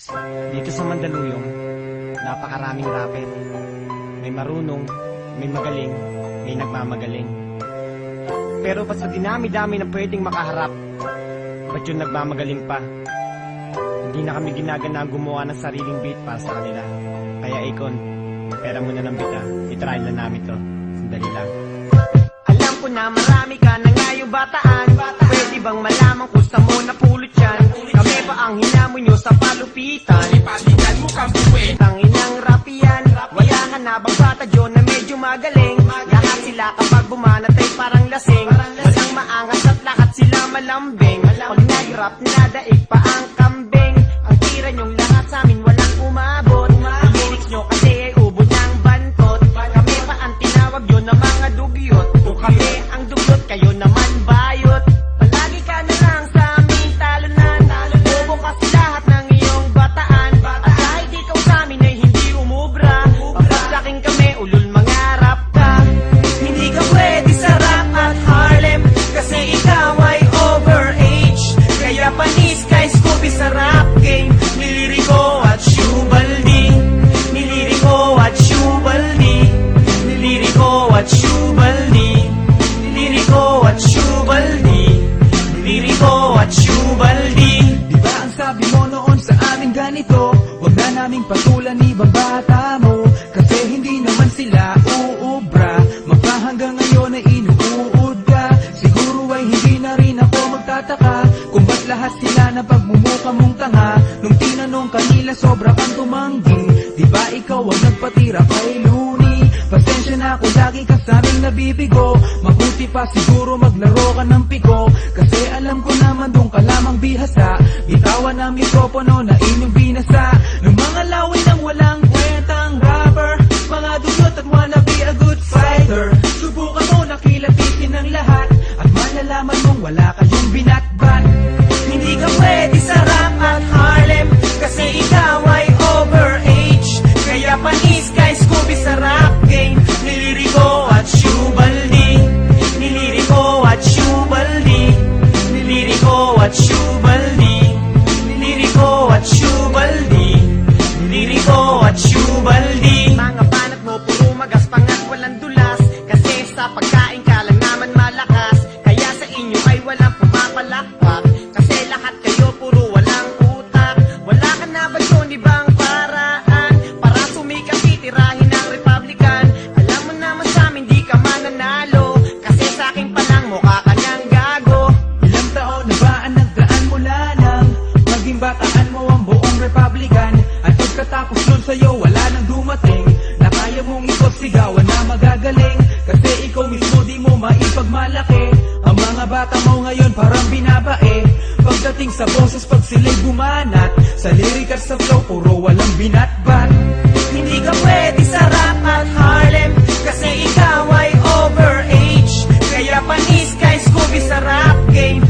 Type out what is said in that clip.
Dito sa Mandaluyong, napakaraming rapper. May marunong, may magaling, may nagmamagaling. Pero ba't sa dinami-dami na pwedeng makaharap, ba't yung nagmamagaling pa? Hindi na kami ginagana gumawa ng sariling beat para sa kanila. Kaya Akon, pera mo na ng bita, itry na namin to. Sandali lang. Alam ko na marami ka na ngayong bataan. Pwede bang malaman kung sa mo napulot yan? Kami ba ang hinamon nyo sa palupitan? Palitan mo kang buwet. Tanginang rap yan. Wala ka na bang bata dyan na medyo magaling? Lahat sila kapag bumanat ay parang lasing. Walang maangas at lahat sila malambing. Pag nag-rap nadaig pa ang kambing. Ang tira nyong lahat sa amin walang umabot. Ang lyrics nyo kasi ay ubod ng bantot. Kami pa ang tinawag nyo na mga dugyot. Kung kami ang dugyot, kayo naman bayot. Palagi ka na lang sa aming talunan. Bobo kasi lahat ng iyong bataan. At kahit ikaw sa amin ay hindi umubra. Papaglaking kami, ulul mangarap ka. Hindi ka pwede sa rap at Harlem, kasi ikaw ay overage. Kaya panis kay Scooby sa rap game. Niliriko at Shubaldi. Niliriko at Shubaldi. Niliriko at Shubaldi. Niliriko at Shubaldi. Niliriko at Shubaldi. Diba ang sabi mo noon sa amin ganito? Huwag na naming patulan ibang bata mo, kasi hindi naman sila uubra. Magpahanggang ngayon ay inuud ka. Siguro ay hindi na rin ako magtataka kung ba't lahat sila na pagmumuka mong tanga. Nung tinanong kanila sobra kang tumanggi. Diba ikaw ang nagpatira kay Looney? Pasensya na kung lagi ka sa aming nabibigo. Mabuti pa siguro maglaro ka ng piko, kasi alam ko naman doon ka lamang bihasa. Bitawan ang mikropono na inyong binasa ng mga laway ng walang kwentang rapper. Mga dulot at wanna be a good fighter. Subukan mo na kilatisin ang lahat at malalaman mong wala kayong binatbat. Hindi ka pwede sa rap at Harlem, kasi ikaw ay overage. Kaya panis kay Scooby sa rap game. Niliriko at Shubaldi. Niliriko at Shubaldi. Niliriko at Shubaldi. Niliriko at Shubaldi. Niliriko at Shubaldi. Mga banat mo puro magaspang at walang dulas, kasi sa pagkain ka lang naman malakas. Kaya sa inyo ay walang pumapalakpak, kasi lahat kayo puro walang utak. Wala ka na ba yun ibang paraan para sumikat titirahin ng Republican? Alam mo naman sa amin di ka mananalo, kasi sa akin pa lang mukha ka ng gago. Ilang taon na ba ang nagdaan mula nang maging bataan mo ang buong Republican? At pagkatapos nun sa'yo wala nang dumating na kaya mong ipagsigawan na magagaling, kasi ikaw mismo di mo maipagmalaki. Ang mga bata mo ngayon parang binabae pagdating sa boses pag sila'y bumanat. Sa lyric at sa flow puro walang binatbat. Hindi ka pwede sa rap at Harlem, kasi ikaw ay overage. Kaya panis kay Scooby sa rap game.